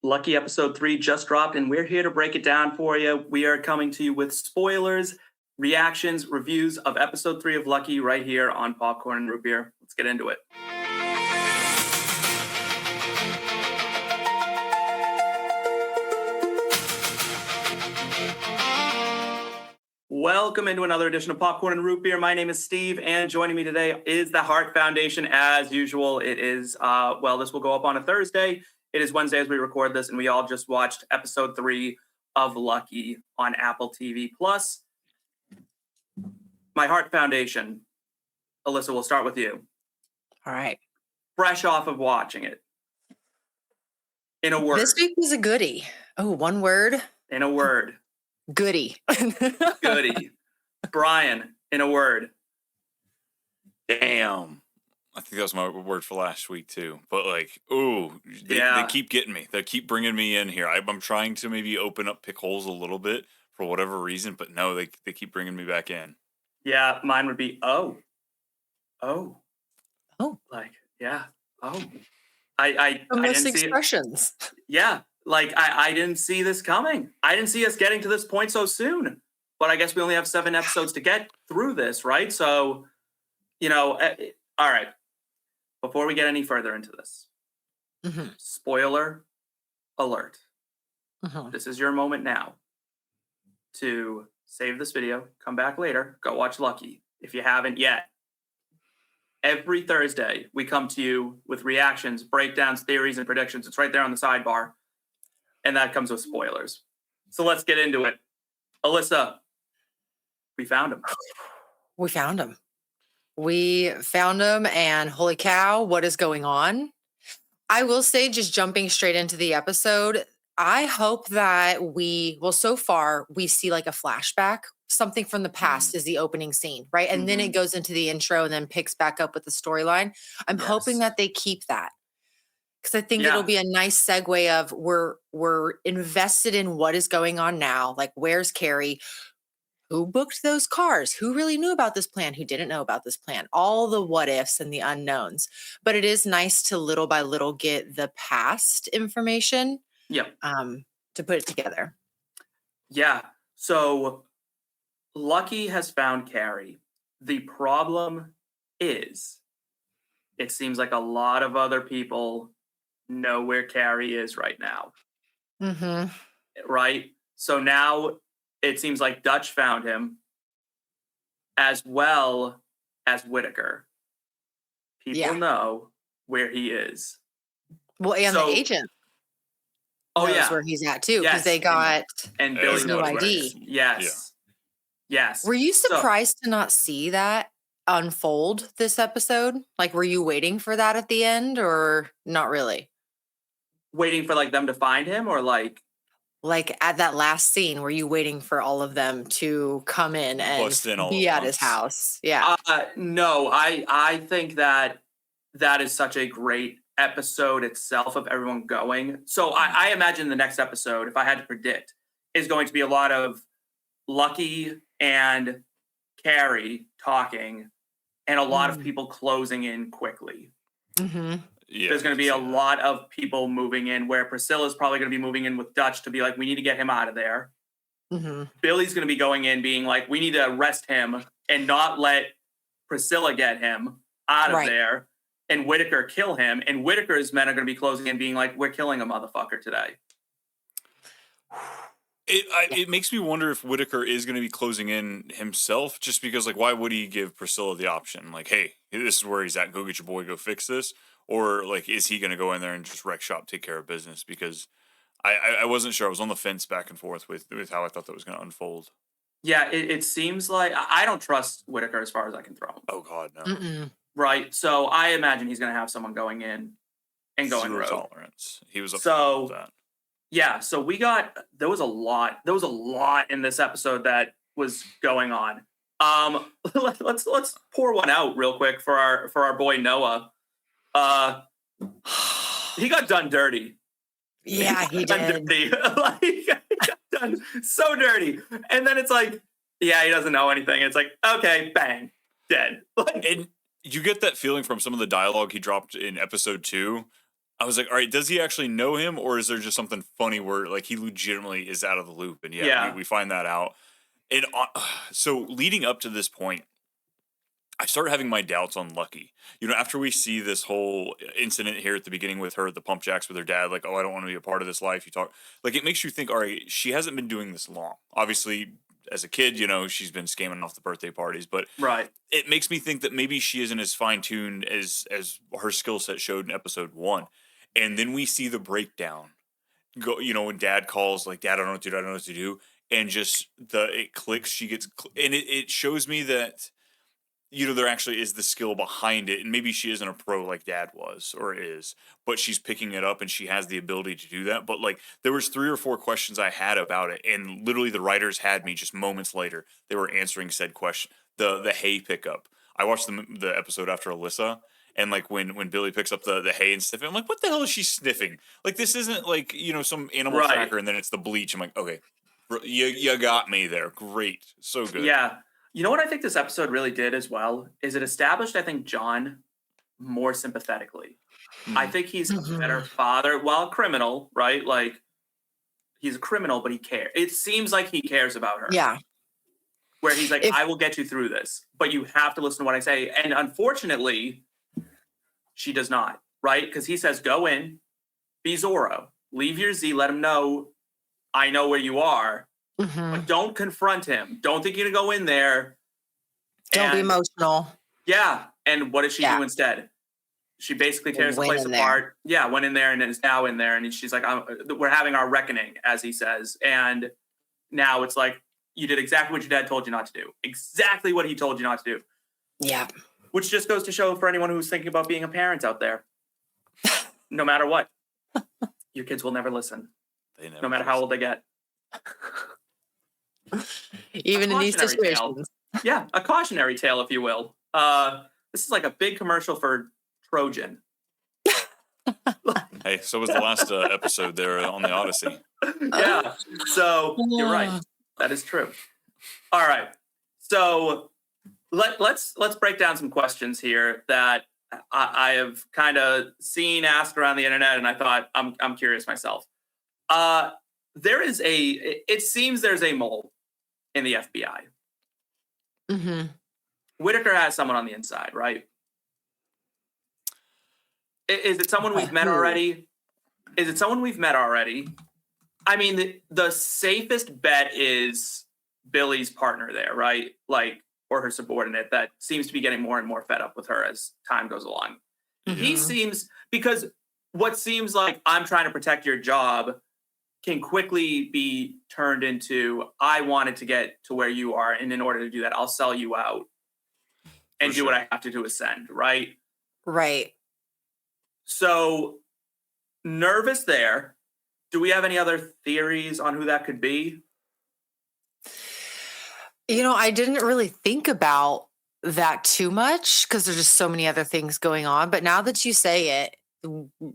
Lucky episode 3 just dropped, and we're here to break it down for you. We are coming to you with spoilers, reactions, reviews of episode 3 of Lucky right here on Popcorn and Root Beer. Let's get into it. Welcome into another edition of Popcorn and Root Beer. My name is Steve, and joining me today is the Heart Foundation. As usual, it is, this will go up on a Thursday. It is Wednesday as we record this, and we all just watched episode 3 of Lucky on Apple TV+. My Heart Foundation. Alyssa, we'll start with you. All right. Fresh off of watching it. In a word. This week was a goodie. Oh, one word. In a word. Goodie. Goodie. Brian, in a word. Damn. I think that was my word for last week too. But they keep getting me. They keep bringing me in here. I'm trying to maybe pick holes a little bit for whatever reason, but no, they keep bringing me back in. Yeah, mine would be I didn't see expressions. Yeah, I didn't see this coming. I didn't see us getting to this point so soon. But I guess we only have 7 episodes to get through this, right? So, all right. Before we get any further into this, spoiler alert. This is your moment now to save this video, come back later, go watch Lucky if you haven't yet. Every Thursday, we come to you with reactions, breakdowns, theories, and predictions. It's right there on the sidebar. And that comes with spoilers. So let's get into it. Alyssa, we found him. We found him, and holy cow, what is going on? I will say, just jumping straight into the episode, I hope that so far we see like a flashback. Something from the past is the opening scene, right? And then it goes into the intro and then picks back up with the storyline. I'm hoping that they keep that. Because I think it'll be a nice segue of we're invested in what is going on now. Like, where's Cary? Who booked those cars? Who really knew about this plan? Who didn't know about this plan? All the what ifs and the unknowns. But it is nice to little by little get the past information to put it together. Yeah. So Lucky has found Cary. The problem is it seems like a lot of other people know where Cary is right now. Right? So now it seems like Dutch found him as well as Whitaker. People know where he is. Well, and the agent knows where he's at too, because they got and Billy new ID. Yes. Were you surprised to not see that unfold this episode? Like, were you waiting for that at the end, or not really? Waiting for them to find him, or like at that last scene, were you waiting for all of them to come in and be at his house? Yeah. No, I think that is such a great episode itself of everyone going. So I imagine the next episode, if I had to predict, is going to be a lot of Lucky and Cary talking and a lot of people closing in quickly. Yeah, there's going to be a lot of people moving in, where Priscilla's probably going to be moving in with Dutch to be like, we need to get him out of there. Billy's going to be going in being like, we need to arrest him and not let Priscilla get him out of there, and Whitaker kill him. And Whitaker's men are going to be closing in being like, we're killing a motherfucker today. It makes me wonder if Whitaker is going to be closing in himself, just because, why would he give Priscilla the option? Like, hey, this is where he's at. Go get your boy. Go fix this. Or, is he going to go in there and just wreck shop, take care of business? Because I wasn't sure. I was on the fence back and forth with how I thought that was going to unfold. Yeah, it seems like I don't trust Whitaker as far as I can throw him. Oh, God, no. Right. So I imagine he's going to have someone going in and going rogue. Tolerance. He was upset with that. Yeah, so there was a lot in this episode that was going on. Let's pour one out real quick for our boy Noah. He got done dirty. Yeah, he did. Dirty. He got done so dirty. And then it's like, he doesn't know anything. It's like, okay, bang, dead. And you get that feeling from some of the dialogue he dropped in episode 2 I was like, all right, does he actually know him, or is there just something funny where like he legitimately is out of the loop? And Yeah. we find that out. And so leading up to this point, I started having my doubts on Lucky. After we see this whole incident here at the beginning with her at the pump jacks with her dad, like, oh, I don't want to be a part of this life. You talk like it makes you think, all right, she hasn't been doing this long. Obviously, as a kid, she's been scamming off the birthday parties, but Right. it makes me think that maybe she isn't as fine tuned as her skill set showed in episode 1. And then we see the breakdown. Go, when dad calls, like, Dad, I don't know what to do, I don't know what to do. And just it clicks, she gets, and it shows me that, there actually is the skill behind it. And maybe she isn't a pro like dad was or is, but she's picking it up and she has the ability to do that. But like, there was 3 or 4 questions I had about it. And literally the writers had me just moments later, they were answering said question. The hay pickup. I watched the episode after Alyssa. And like when Billy picks up the hay and sniffing, I'm like, what the hell is she sniffing? Like, this isn't like, some animal Right. tracker and then it's the bleach. I'm like, okay, you got me there. Great. So good. Yeah. You know what I think this episode really did as well is it established, I think, John more sympathetically. I think he's a better father, while a criminal, right? Like, he's a criminal, but he cares. It seems like he cares about her. Yeah. Where he's like, I will get you through this, but you have to listen to what I say. And unfortunately, she does not, right? Because he says, go in, be Zorro, leave your Z, let him know I know where you are, but don't confront him. Don't think you're going to go in there. Don't be emotional. Yeah. And what does she do instead? She basically tears the place apart. Yeah, went in there and is now in there. And she's like, we're having our reckoning, as he says. And now it's like, you did exactly what your dad told you not to do. Exactly what he told you not to do. Yeah. Which just goes to show for anyone who's thinking about being a parent out there. No matter what, your kids will never listen. No matter how old they get. Even in these situations. Yeah, a cautionary tale, if you will. This is like a big commercial for Trojan. Hey, so was the last episode there on the Odyssey. Yeah, so you're right. That is true. All right, so let's break down some questions here that I have kind of seen asked around the internet, and I thought I'm curious myself. It seems there's a mole in the FBI. Mm-hmm. Whitaker has someone on the inside, right? Is it someone we've met already? I mean, the safest bet is Billy's partner there, right? Like, or her subordinate that seems to be getting more and more fed up with her as time goes along. Mm-hmm. He seems, because what seems like I'm trying to protect your job can quickly be turned into, I wanted to get to where you are, and in order to do that, I'll sell you out and do what I have to do ascend, right? Right. So, nervous there. Do we have any other theories on who that could be? I didn't really think about that too much because there's just so many other things going on. But now that you say it,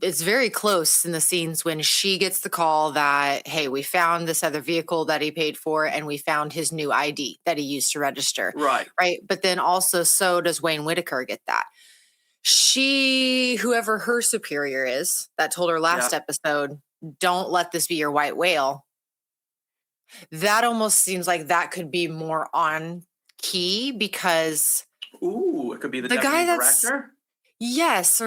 it's very close in the scenes when she gets the call that, hey, we found this other vehicle that he paid for and we found his new ID that he used to register. Right. Right. But then also, so does Wayne Whitaker get that. Whoever her superior is that told her last episode, don't let this be your white whale. That almost seems like that could be more on key because it could be the guy director. Yes,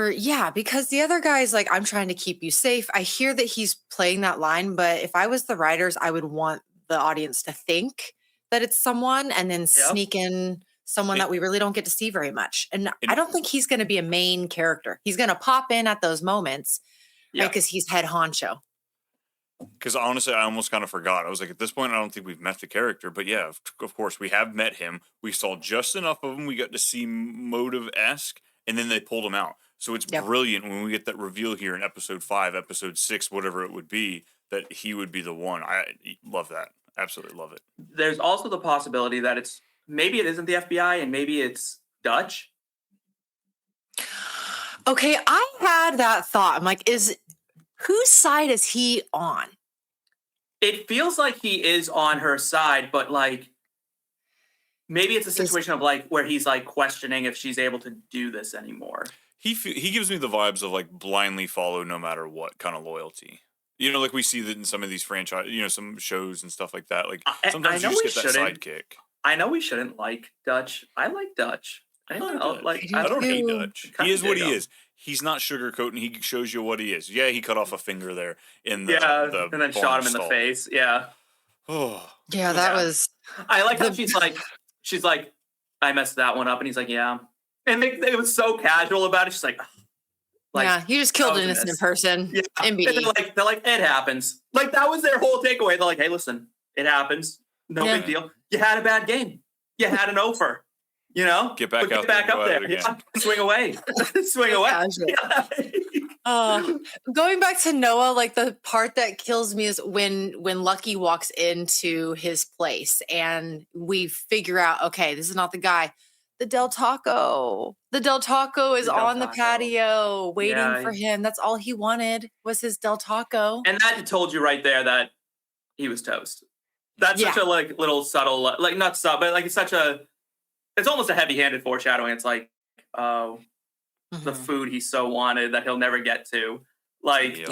because the other guy's like, I'm trying to keep you safe. I hear that he's playing that line, but if I was the writers, I would want the audience to think that it's someone and then sneak in someone that we really don't get to see very much. And I don't think he's going to be a main character. He's going to pop in at those moments because he's head honcho. Because honestly, I almost kind of forgot. I was like, at this point, I don't think we've met the character. But yeah, of course, we have met him. We saw just enough of him. We got to see motive-esque, and then they pulled him out. So it's brilliant when we get that reveal here in episode 5, episode 6, whatever it would be, that he would be the one. I love that. Absolutely love it. There's also the possibility that maybe it isn't the FBI and maybe it's Dutch. Okay, I had that thought. I'm like, whose side is he on? It feels like he is on her side, but like maybe it's a situation of like where he's like questioning if she's able to do this anymore. he gives me the vibes of like blindly follow no matter what kind of loyalty. You know, like we see that in some of these franchise, some shows and stuff like that. Like I sometimes you know just we get that shouldn't. sidekick. I know we shouldn't like Dutch. I like Dutch. Anyone else like? I don't hate too. Dutch. He is what he is. He's not sugarcoating. He shows you what he is. Yeah, he cut off a finger there in the and then shot barn him in the stall. face. Yeah. Oh, Yeah, that Yeah. was. I like how she's like, I messed that one up, and he's like, yeah. And it was so casual about it. She's like, Yeah, you just killed that an was a innocent miss. person. yeah. And MBD. they're like, it happens. Like that was their whole takeaway. They're like, hey, listen, it happens. No Yeah. big deal. You had a bad game. You had an offer. Get back But out get back there and up go at there. it again. Yeah. Swing away. Swing away. Casual. Going back to Noah, like the part that kills me is when Lucky walks into his place and we figure out, okay, this is not the guy. The Del Taco is The Del on the Taco. patio waiting Yeah. for him. That's all he wanted was his Del Taco. And that told you right there that he was toast. That's such a little subtle, like not subtle, but like it's almost a heavy-handed foreshadowing. It's like, oh, the food he so wanted that he'll never get to. Like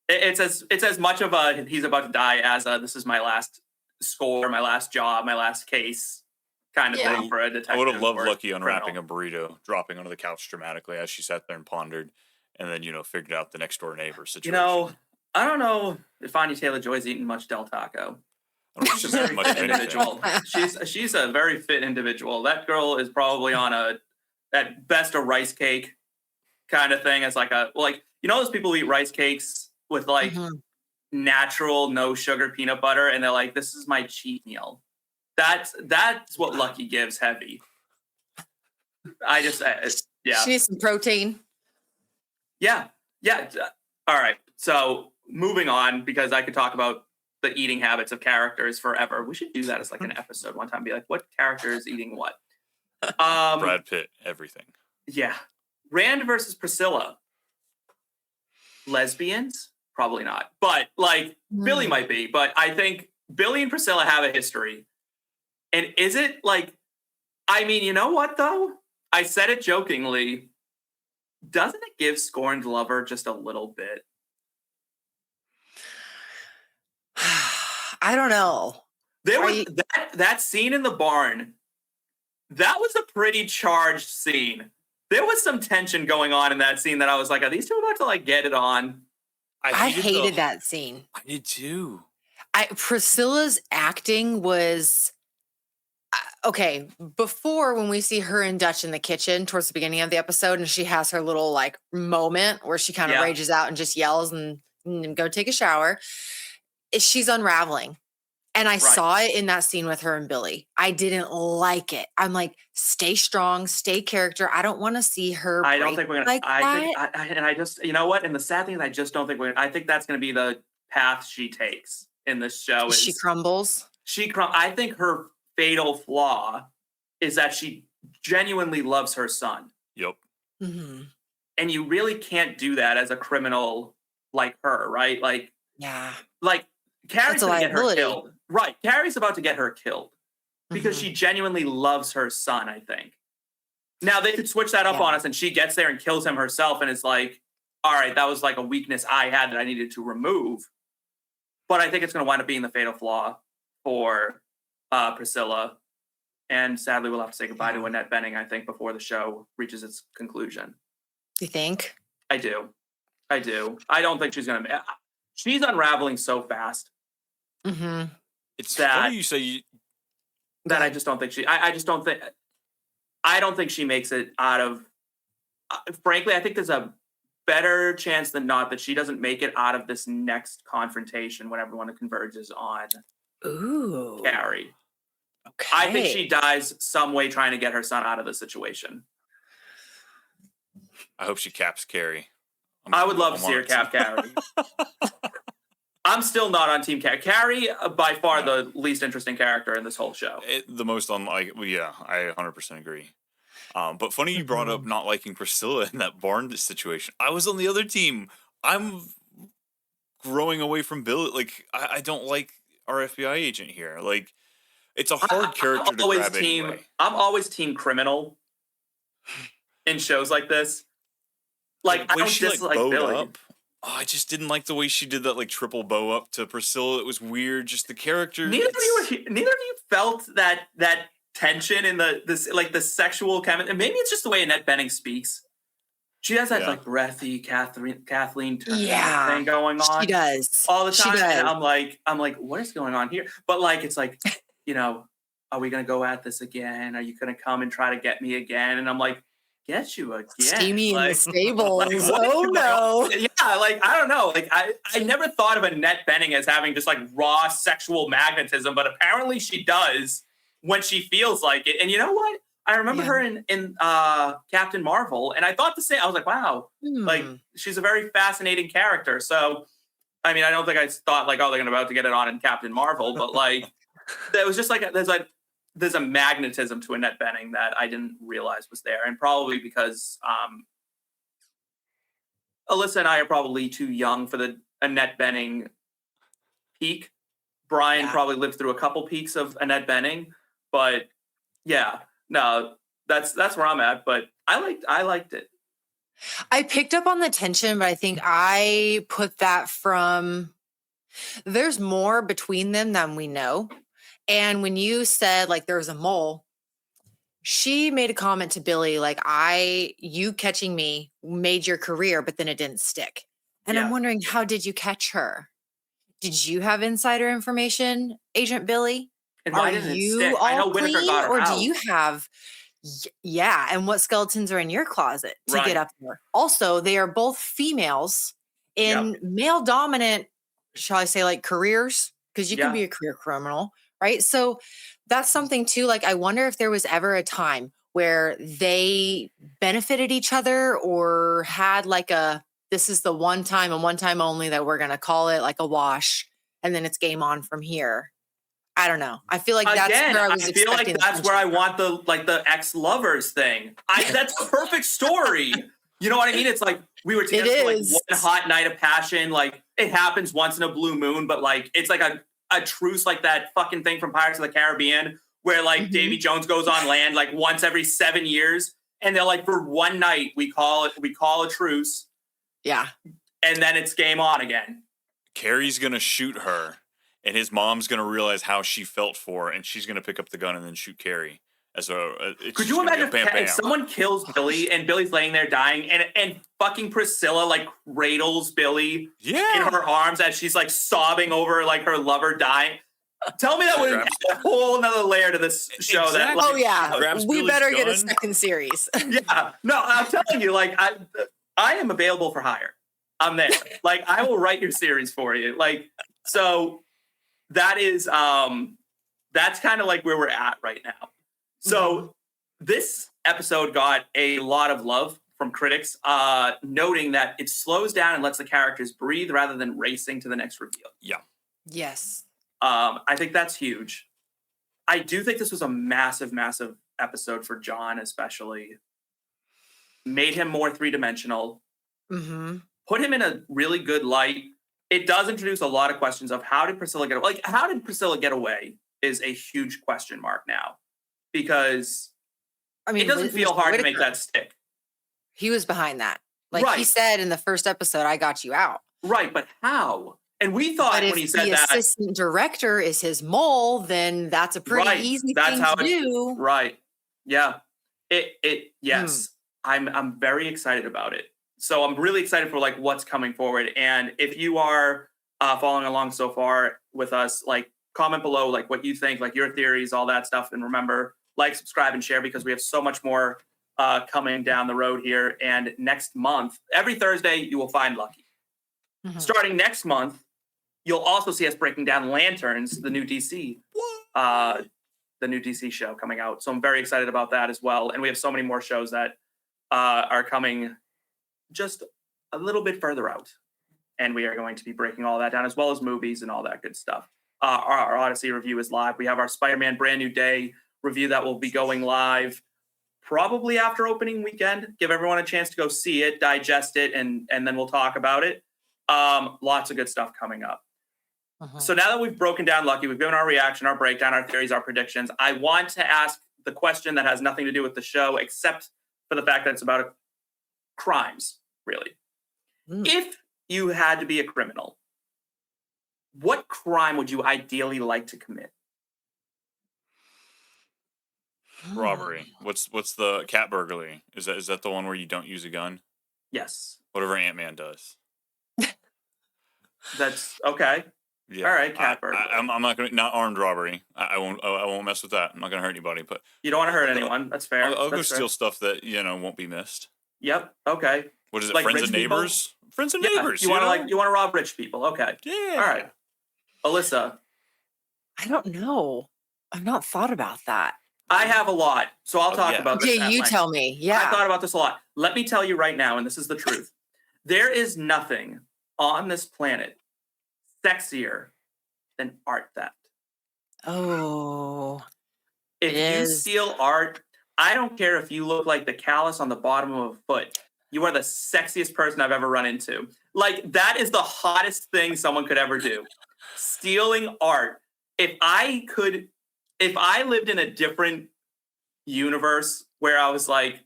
it's as much of a he's about to die as a this is my last score, my last job, my last case kind of thing for a detective. I would have loved or Lucky unwrapping criminal. a burrito, dropping onto the couch dramatically as she sat there and pondered, and then figured out the next door neighbor situation. I don't know if Anya Taylor-Joy's eaten much Del Taco. I don't know if she's had much of anything. Individual. She's a very fit individual. That girl is probably on at best a rice cake kind of thing. As like those people who eat rice cakes with like natural no sugar peanut butter, and they're like, this is my cheat meal. That's what Lucky gives heavy. I just She needs some protein. Yeah. All right. So moving on, because I could talk about the eating habits of characters forever. We should do that as like an episode one time. Be like, what character is eating what? Brad Pitt, everything. Yeah. Rand versus Priscilla. Lesbians? Probably not. But like Billy might be. But I think Billy and Priscilla have a history. And is it like, I mean, you know what though? I said it jokingly. Doesn't it give Scorned Lover just a little bit? I don't know. There was that scene in the barn. That was a pretty charged scene. There was some tension going on in that scene that I was like, are these two about to like get it on? I hated that scene. I did too. Priscilla's acting was okay. Before, when we see her and Dutch in the kitchen towards the beginning of the episode, and she has her little like moment where she kind of rages out and just yells and go take a shower, she's unraveling. And I saw it in that scene with her and Billy. I didn't like it. I'm like, stay strong, stay character. I don't want to see her. I don't think we're gonna. Like I just, you know what? And the sad thing is, I just don't think we're. I think that's gonna be the path she takes in this show. She crumbles. I think her fatal flaw is that she genuinely loves her son. Yep. Mm-hmm. And you really can't do that as a criminal like her, right? Like, like Cary's gonna get her killed. Right. Cary's about to get her killed because she genuinely loves her son, I think. Now they could switch that up on us and she gets there and kills him herself and is like, all right, that was like a weakness I had that I needed to remove. But I think it's going to wind up being the fatal flaw for Priscilla. And sadly, we'll have to say goodbye to Annette Bening, I think, before the show reaches its conclusion. You think? I do. I don't think she's going to... She's unraveling so fast. Mm-hmm. It's funny you say that I just don't think she... I just don't think... I don't think she makes it out of... frankly, I think there's a better chance than not that she doesn't make it out of this next confrontation when everyone converges on Cary. Okay. I think she dies some way trying to get her son out of the situation. I hope she caps Cary. I would love to see her cap Cary. I'm still not on Team Cary. Cary, by far the least interesting character in this whole show. The most unlike, I 100% agree. But funny you brought up not liking Priscilla in that barn situation. I was on the other team. I'm growing away from Bill. Like, I don't like our FBI agent here. Like, it's a hard character to grab anyway. I'm always team criminal in shows like this. Like, The I way don't she like dislike bowed Billy. up. Oh, I just didn't like the way she did that like triple bow up to Priscilla. It was weird. Just the character. Neither of you felt that tension in the sexual chemistry. And maybe it's just the way Annette Bening speaks. She has that like breathy Kathleen Turner thing going on. She does all the time. She does. And I'm like, what is going on here? But like, it's like, are we gonna go at this again? Are you gonna come and try to get me again? And I'm like, get you again. Steamy in the stables. Like, oh no. Yeah, like I don't know. Like I never thought of Annette Bening as having just like raw sexual magnetism, but apparently she does when she feels like it. And you know what? I remember her in Captain Marvel, and I thought the same. I was like, wow, like she's a very fascinating character. So, I mean, I don't think I thought like, oh, they're about to get it on in Captain Marvel, but like, it was just like there's a magnetism to Annette Bening that I didn't realize was there, and probably because Alyssa and I are probably too young for the Annette Bening peak. Brian probably lived through a couple peaks of Annette Bening, but yeah. No, that's where I'm at, but I liked it. I picked up on the tension, but I think I put that from there's more between them than we know. And when you said like there's a mole, she made a comment to Billy like you catching me made your career, but then it didn't stick. And I'm wondering, how did you catch her? Did you have insider information, Agent Billy? And why didn't it stick? I know Whittaker got her or out. do you have and what skeletons are in your closet to get up there? Also, they are both females in male dominant, shall I say, like careers, because you can be a career criminal, right? So that's something too. Like, I wonder if there was ever a time where they benefited each other or had like this is the one time and one time only that we're going to call it like a wash, and then it's game on from here. I don't know. I feel like that's where I was feel like that's where I want the ex-lovers thing. That's a perfect story. You know what I mean? It's like we were together for like one hot night of passion. Like it happens once in a blue moon, but like it's like a truce, like that fucking thing from Pirates of the Caribbean, where like Davy Jones goes on land like once every 7 years, and they're like, for one night we call a truce. Yeah. And then it's game on again. Cary's gonna shoot her. And his mom's going to realize how she felt for her, and she's going to pick up the gun and then shoot Cary. Could you imagine if someone kills Billy and Billy's laying there dying and fucking Priscilla like cradles Billy in her arms as she's like sobbing over like her lover dying? Tell me that would add a whole nother layer to this show. Exactly. That, like, we better get a second series. Yeah. No, I'm telling you, like I am available for hire. I'm there. Like I will write your series for you. Like, so that is that's kind of like where we're at right now. So this episode got a lot of love from critics, noting that it slows down and lets the characters breathe rather than racing to the next reveal. Yeah. Yes. I think that's huge. I do think this was a massive, massive episode for John, especially. Made him more three-dimensional. Put him in a really good light. It does introduce a lot of questions of how did Priscilla get away? Like, how did Priscilla get away is a huge question mark now. Because it doesn't feel hard to make that stick. He was behind that. Like he said in the first episode, I got you out. Right, but how? And we thought when he said that... if the assistant director is his mole, then that's a pretty easy thing to do. Right. Yeah. Yes. I'm very excited about it. So I'm really excited for like what's coming forward. And if you are following along so far with us, like comment below like what you think, like your theories, all that stuff. And remember, like, subscribe, and share because we have so much more coming down the road here. And next month, every Thursday, you will find Lucky. Starting next month, you'll also see us breaking down Lanterns, the new DC show coming out. So I'm very excited about that as well. And we have so many more shows that are coming just a little bit further out. And we are going to be breaking all that down, as well as movies and all that good stuff. Our Odyssey review is live. We have our Spider-Man Brand New Day review that will be going live probably after opening weekend. Give everyone a chance to go see it, digest it, and then we'll talk about it. Lots of good stuff coming up. So now that we've broken down Lucky, we've given our reaction, our breakdown, our theories, our predictions, I want to ask the question that has nothing to do with the show, except for the fact that it's about crimes, really. Mm. If you had to be a criminal, what crime would you ideally like to commit? Robbery. What's the cat burglary? Is that the one where you don't use a gun? Yes. Whatever Ant-Man does. That's okay. Yeah. All right, cat burglary. I'm not gonna not armed robbery. I won't mess with that. I'm not gonna hurt anybody. But You don't want to hurt anyone. That's fair. I'll go That's fair. steal stuff that won't be missed. Yep. Okay. What is it? Like Friends rich and people? neighbors. Friends and Yeah, neighbors. you want to rob rich people. Okay. Yeah. All right. Alyssa, I don't know. I've not thought about that. I have a lot, so I'll talk about this. Yeah, you tell me. Yeah. I thought about this a lot. Let me tell you right now, and this is the truth. There is nothing on this planet sexier than art theft. Oh. If you steal art, I don't care if you look like the callus on the bottom of a foot. You are the sexiest person I've ever run into. Like, that is the hottest thing someone could ever do. Stealing art. If I lived in a different universe where I was like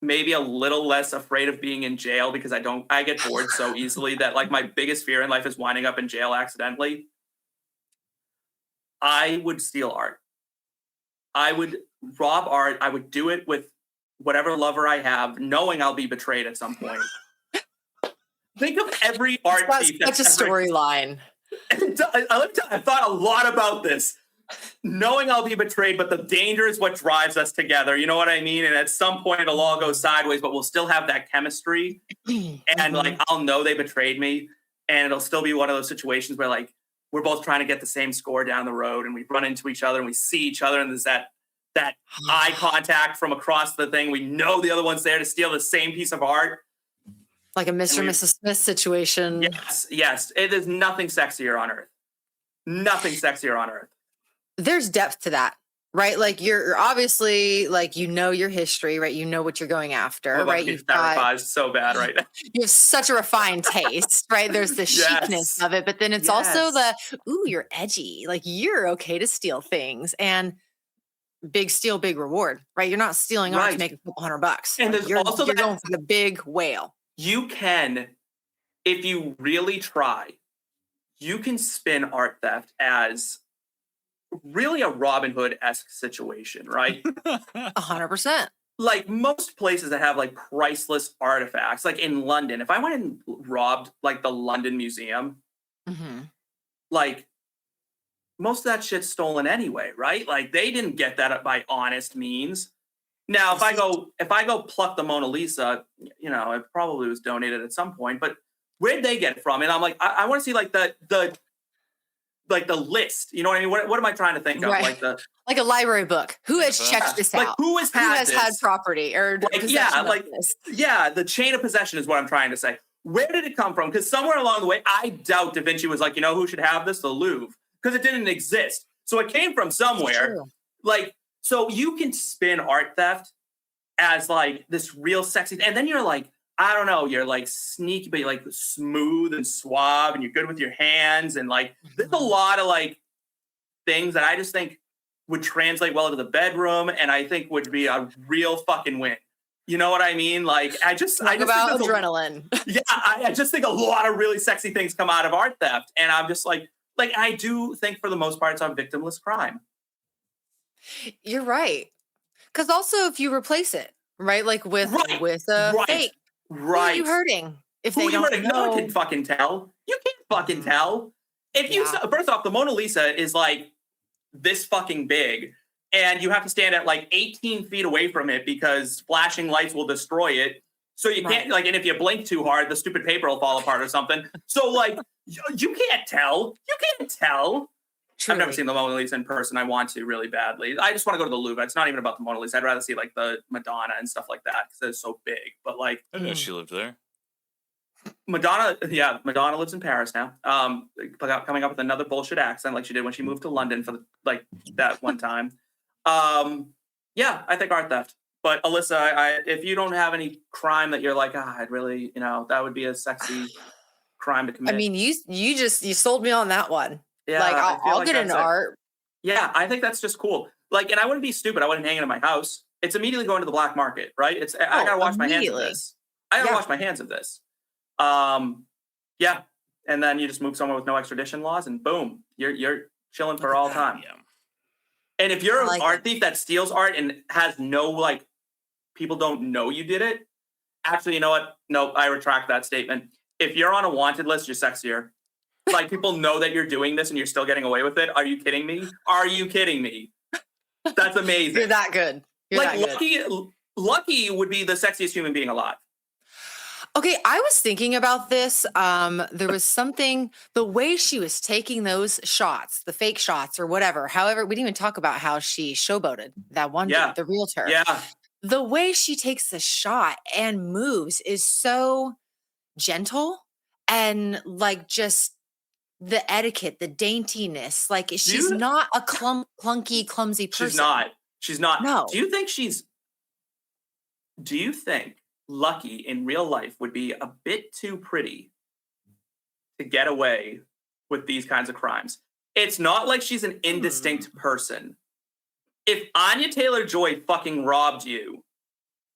maybe a little less afraid of being in jail because I get bored so easily that like my biggest fear in life is winding up in jail accidentally, I would steal art. I would rob art. I would do it with whatever lover I have, knowing I'll be betrayed at some point. Think of every art thief. That's such a storyline. I've thought a lot about this. Knowing I'll be betrayed, but the danger is what drives us together. You know what I mean? And at some point it'll all go sideways, but we'll still have that chemistry. And like, I'll know they betrayed me. And it'll still be one of those situations where like, we're both trying to get the same score down the road and we run into each other and we see each other. And there's that eye contact from across the thing. We know the other one's there to steal the same piece of art. Like a Mr. and Mrs. Smith situation. Yes. There's nothing sexier on earth. Nothing sexier on earth. There's depth to that, right? Like you're obviously like, your history, right? You know what you're going after, right? You've got so bad right now. You have such a refined taste, right? There's the chicness of it, but then it's also you're edgy. Like you're okay to steal things and big steal, big reward, right? You're not stealing art to make a couple $100. And there's also you're going for the big whale. You can, if you really try, you can spin art theft as really a Robin Hood-esque situation, right? 100%. Like most places that have like priceless artifacts, like in London, if I went and robbed like the London Museum, like most of that shit's stolen anyway, right? Like they didn't get that by honest means. Now, if I go pluck the Mona Lisa, it probably was donated at some point, but where'd they get it from? And I'm like, I want to see like the list, you know what I mean? What am I trying to think of? Right. Like a library book. Who has checked this out? Who has had property or the chain of possession is what I'm trying to say. Where did it come from? Because somewhere along the way, I doubt Da Vinci was like, who should have this? The Louvre, because it didn't exist. So it came from somewhere. Like, so you can spin art theft as like this real sexy, and then you're like, I don't know, you're like sneaky, but you're like smooth and suave and you're good with your hands. And like, there's a lot of like things that I just think would translate well to the bedroom. And I think would be a real fucking win. You know what I mean? Like, I just about adrenaline. I just think a lot of really sexy things come out of art theft. And I'm just like, I do think for the most part, it's a victimless crime. You're right. Because also if you replace it, right? Like with a fake. Right. Who are you hurting? If Who they don't hurting? know. No one can fucking tell. You can't fucking tell. If you first off, the Mona Lisa is like this fucking big, and you have to stand at like 18 feet away from it because flashing lights will destroy it. So you can't and if you blink too hard, the stupid paper will fall apart or something. So like you can't tell. You can't tell. Truly. I've never seen the Mona Lisa in person. I want to really badly. I just want to go to the Louvre. It's not even about the Mona Lisa. I'd rather see like the Madonna and stuff like that because it's so big. But like, I didn't know she lived there. Madonna lives in Paris now. Coming up with another bullshit accent like she did when she moved to London for that one time. I think art theft. But Alyssa, if you don't have any crime that you're like, I'd really, that would be a sexy crime to commit. I mean, you sold me on that one. Yeah, like I'll get into art. Yeah, I think that's just cool. Like, and I wouldn't be stupid. I wouldn't hang it in my house. It's immediately going to the black market, right? I gotta wash my hands of this. I gotta Yeah. wash my hands of this. Yeah. And then you just move somewhere with no extradition laws, and boom, you're chilling for all time. Yeah. And if you're I an like art it. thief that steals art and has no, like, people don't know you did it, actually, you know what? No, I retract that statement. If you're on a wanted list, you're sexier. Like, people know that you're doing this and you're still getting away with it. Are you kidding me? Are you kidding me? That's amazing. You're that good. You're Like, that good. Lucky would be the sexiest human being alive. Okay, I was thinking about this. There was something, the way she was taking those shots, the fake shots or whatever. However, we didn't even talk about how she showboated that one Yeah. dude, the realtor. Yeah. The way she takes the shot and moves is so gentle and like just the etiquette, the daintiness. Like she's you- not a clunky, clumsy person. She's not. She's not. No. Do you think Lucky in real life would be a bit too pretty to get away with these kinds of crimes? It's not like she's an indistinct person. If Anya Taylor-Joy fucking robbed you,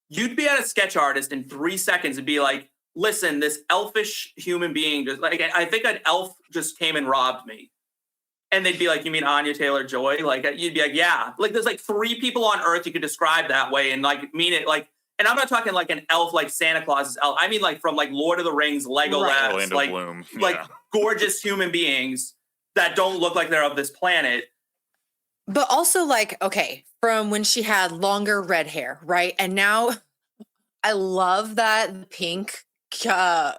you'd be at a sketch artist in 3 seconds and be like, listen, this elfish human being, just like, I think an elf just came and robbed me. And they'd be like, you mean Anya Taylor-Joy? Like, you'd be like, yeah. Like, there's like 3 people on Earth you could describe that way and like mean it. Like, and I'm not talking like an elf, like Santa Claus's elf. I mean, like from like Lord of the Rings, Legolas, Orlando like, Bloom. like Yeah. gorgeous human beings that don't look like they're of this planet. But also, like, okay, from when she had longer red hair, right? And now I love that pink, cure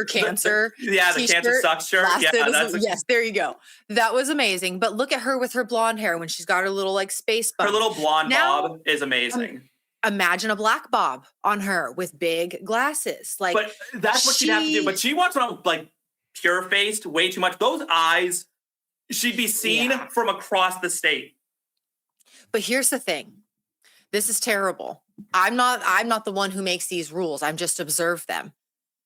cancer. The cancer t-shirt sucks shirt. Yeah, lasted yes, there you go. That was amazing. But look at her with her blonde hair when she's got her little like space bun. her little blonde Now- bob is amazing. Imagine a black bob on her with big glasses. Like, But that's what she'd have to do. she- But she wants one like pure faced way too much. Those eyes, she'd be seen Yeah. from across the state. but here's the thing. This is terrible. I'm not the one who makes these rules. I'm just observe them.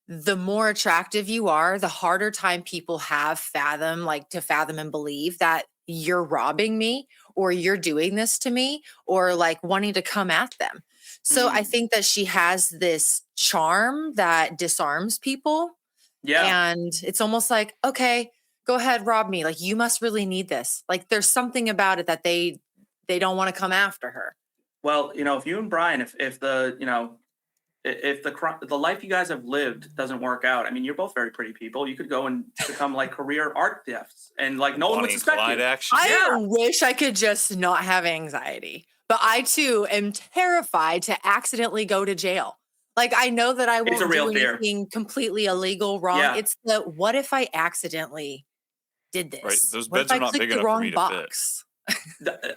The more attractive you are, the harder time people have to fathom and believe that you're robbing me or you're doing this to me or like wanting to come at them. So I think that she has this charm that disarms people. Yeah. And it's almost like, okay, go ahead, rob me. Like, you must really need this. Like, there's something about it that they don't want to come after her. Well, if you and Brian, if the life you guys have lived doesn't work out, I mean, you're both very pretty people. You could go and become like career art thefts, and like no one would Bonnie and suspect Clyde you. action. I wish I could just not have anxiety, but I too am terrified to accidentally go to jail. Like, I know that I It's won't a real do fear. anything completely illegal, wrong. Yeah. It's the what if I accidentally did this? Right, those What beds if are I not clicked big the enough for wrong me to fit. box?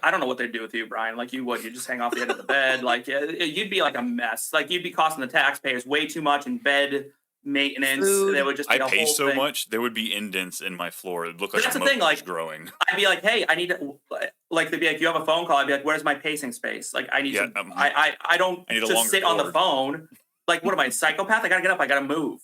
I don't know what they'd do with you, Brian. Like you just hang off the end of the bed. Like you'd be like a mess. Like you'd be costing the taxpayers way too much in bed maintenance. Food. They would just be I a pay whole so thing. much, there would be indents in my floor. It'd look But like that's a the thing, moat was like- growing. I'd be like, hey, I need to, like they'd be like, you have a phone call. I'd be like, where's my pacing space? Like I need Yeah, to, I don't I need a just longer sit on the cord. phone. Like, what am I, a psychopath? I gotta get up. I gotta move.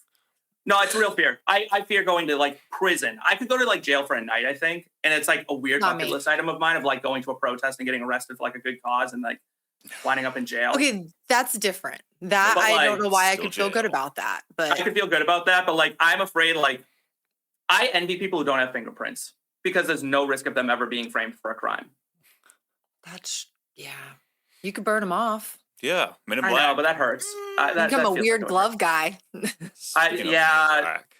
No, it's a real fear. I fear going to like prison. I could go to like jail for a night, I think. And it's like a weird Not bucket me. list item of mine of like going to a protest and getting arrested for like a good cause and like winding up in jail. Okay, that's different. That But, I like, don't know why I still could feel good jail. about that. I But could feel good about that, but like I'm afraid, like I envy people who don't have fingerprints because there's no risk of them ever being framed for a crime. yeah, you could burn them off. Yeah, Men in I Black. know, but that hurts. Become a weird glove guy. Speaking of Men in yeah. Black.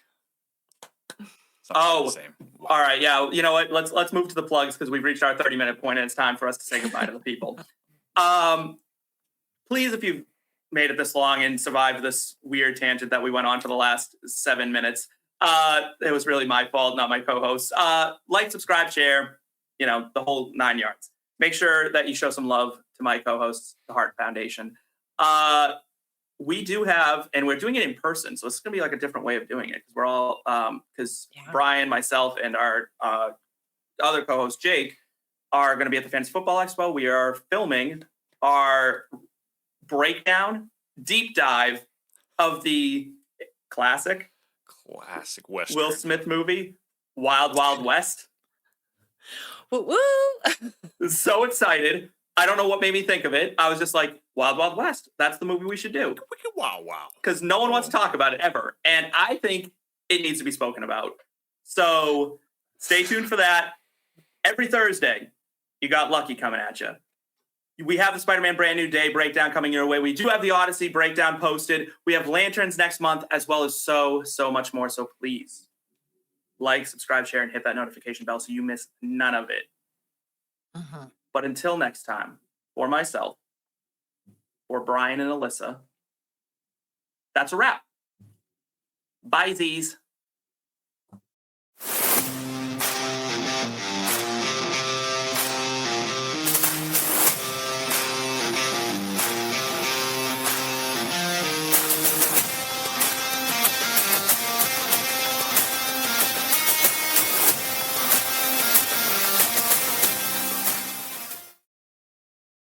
It's not Oh. the same. All right, yeah. You know what? Let's move to the plugs because we've reached our 30-minute point and it's time for us to say goodbye to the people. Please, if you've made it this long and survived this weird tangent that we went on for the last 7 minutes, it was really my fault, not my co-host. Like, subscribe, share, the whole 9 yards. Make sure that you show some love to my co-hosts, the Heart Foundation. We do have, and we're doing it in person, so it's going to be like a different way of doing it because we're all, because Yeah. Brian, myself, and our other co-host Jake are going to be at the Fantasy Football Expo. We are filming our breakdown, deep dive of the classic Classic Western. Will Smith movie, Wild Wild West. Woo woo. So excited. I don't know what made me think of it. I was just like, Wild Wild West. That's the movie we should do. Wow, wow. Because no one wants to talk about it ever. And I think it needs to be spoken about. So stay tuned for that. Every Thursday, you got Lucky coming at you. We have the Spider-Man Brand New Day breakdown coming your way. We do have the Odyssey breakdown posted. We have Lanterns next month, as well as so much more. So please like, subscribe, share, and hit that notification bell so you miss none of it. But until next time, for myself, for Brian and Alyssa, that's a wrap. Bye, Z's.